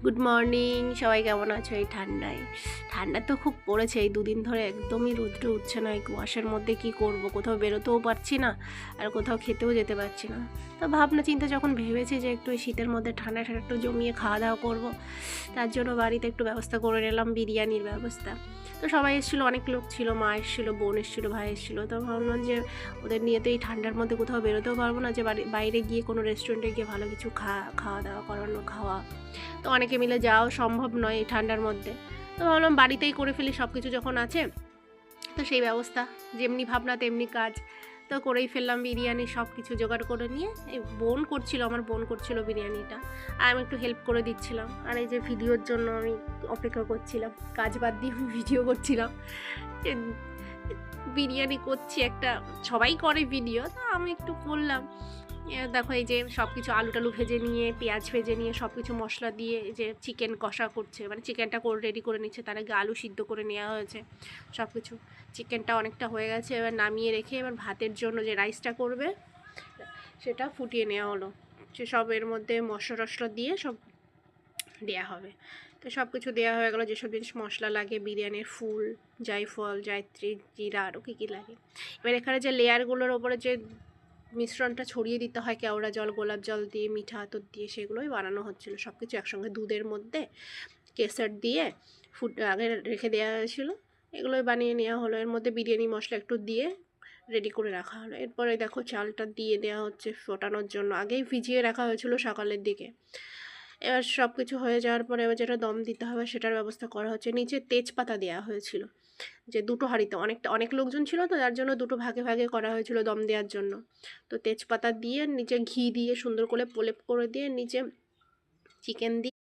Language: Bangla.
গুড মর্নিং, সবাই কেমন আছো? এই ঠান্ডা তো খুব পড়েছে এই দুদিন ধরে, একদমই রৌদ্র উঠছে না। এই কুয়াশার মধ্যে কি করব, কোথাও বেরোতেও পারছি না আর কোথাও খেতেও যেতে পারছি না। তো ভাবনা চিন্তা যখন ভেবেছি যে একটু এই শীতের মধ্যে ঠান্ডা ঠান্ডা একটু জমিয়ে খাওয়া দাওয়া করব, তার জন্য বাড়িতে একটু ব্যবস্থা করে নিলাম, বিরিয়ানির ব্যবস্থা। তো সবাই এসেছিলো, অনেক লোক ছিল, মা এসেছিলো, বোন এসেছিলো, ভাই এসেছিলো। তো ভাবলাম যে ওদের নিয়ে তো এই ঠান্ডার মধ্যে কোথাও বেরোতেও পারবো না, যে বাইরে গিয়ে কোনো রেস্টুরেন্টে গিয়ে ভালো কিছু খাওয়া দাওয়া করানো খাওয়া তো অনেকে মিলে যাওয়াও সম্ভব নয় এই ঠান্ডার মধ্যে। তো ভাবলাম বাড়িতেই করে ফেলি, সব কিছু যখন আছে। তো সেই ব্যবস্থা, যেমনি ভাবনা তেমনি কাজ, তো করেই ফেললাম বিরিয়ানি। সব কিছু জোগাড় করে নিয়ে এই আমার বোন করছিল বিরিয়ানিটা, আর আমি একটু হেল্প করে দিচ্ছিলাম। আর এই যে ভিডিওর জন্য আমি অপেক্ষা করছিলাম, কাজ বাদ দিয়ে ভিডিও করছিলাম যে বিরিয়ানি করছি একটা, সবাই করে ভিডিও, তো আমি একটু করলাম। দেখো এই যে সব কিছু আলু টালু ভেজে নিয়ে, পেঁয়াজ ভেজে নিয়ে, সব কিছু মশলা দিয়ে এই যে চিকেন কষা করছে, মানে চিকেনটা রেডি করে নিচ্ছে। তার আগে আলু সিদ্ধ করে নেওয়া হয়েছে সব কিছু। চিকেনটা অনেকটা হয়ে গেছে, এবার নামিয়ে রেখে এবার ভাতের জন্য যে রাইসটা করবে সেটা ফুটিয়ে নেওয়া হলো। সে সব এর মধ্যে মশলা টশলা দিয়ে সব দেওয়া হবে। তো সব কিছু দেওয়া হয়ে গেলো, যেসব জিনিস মশলা লাগে, বিরিয়ানির ফুল, জায়ফল, জায়ত্রী, জিরা, আরও কী কী লাগে। এবার এখানে যে লেয়ারগুলোর ওপরে যে মিশ্রণটা ছড়িয়ে দিতে হয়, কেওড়া জল, গোলাপ জল দিয়ে, মিঠা আতর দিয়ে, সেগুলোই বানানো হচ্ছিলো সব কিছু একসঙ্গে। দুধের মধ্যে কেসার দিয়ে আগে রেখে দেওয়া হয়েছিল, এগুলোই বানিয়ে নেওয়া হলো। এর মধ্যে বিরিয়ানি মশলা একটু দিয়ে রেডি করে রাখা হলো। এরপরে দেখো চালটা দিয়ে দেওয়া হচ্ছে ফোটানোর জন্য, আগেই ভিজিয়ে রাখা হয়েছিল সকালের দিকে। এবার সব কিছু হয়ে যাওয়ার পরে এবার যেটা দম দিতে হবে সেটার ব্যবস্থা করা হচ্ছে। নিচে তেজপাতা দেওয়া হয়েছিল, যে দুটো হাঁড়িতে অনেক লোকজন ছিল, তো তার জন্য দুটো ভাগে ভাগে করা হয়েছিল দম দেওয়ার জন্য। তো তেজপাতা দিয়ে নিচে ঘি দিয়ে সুন্দর করে প্রলেপ করে দিয়ে নিচে চিকেন দিয়ে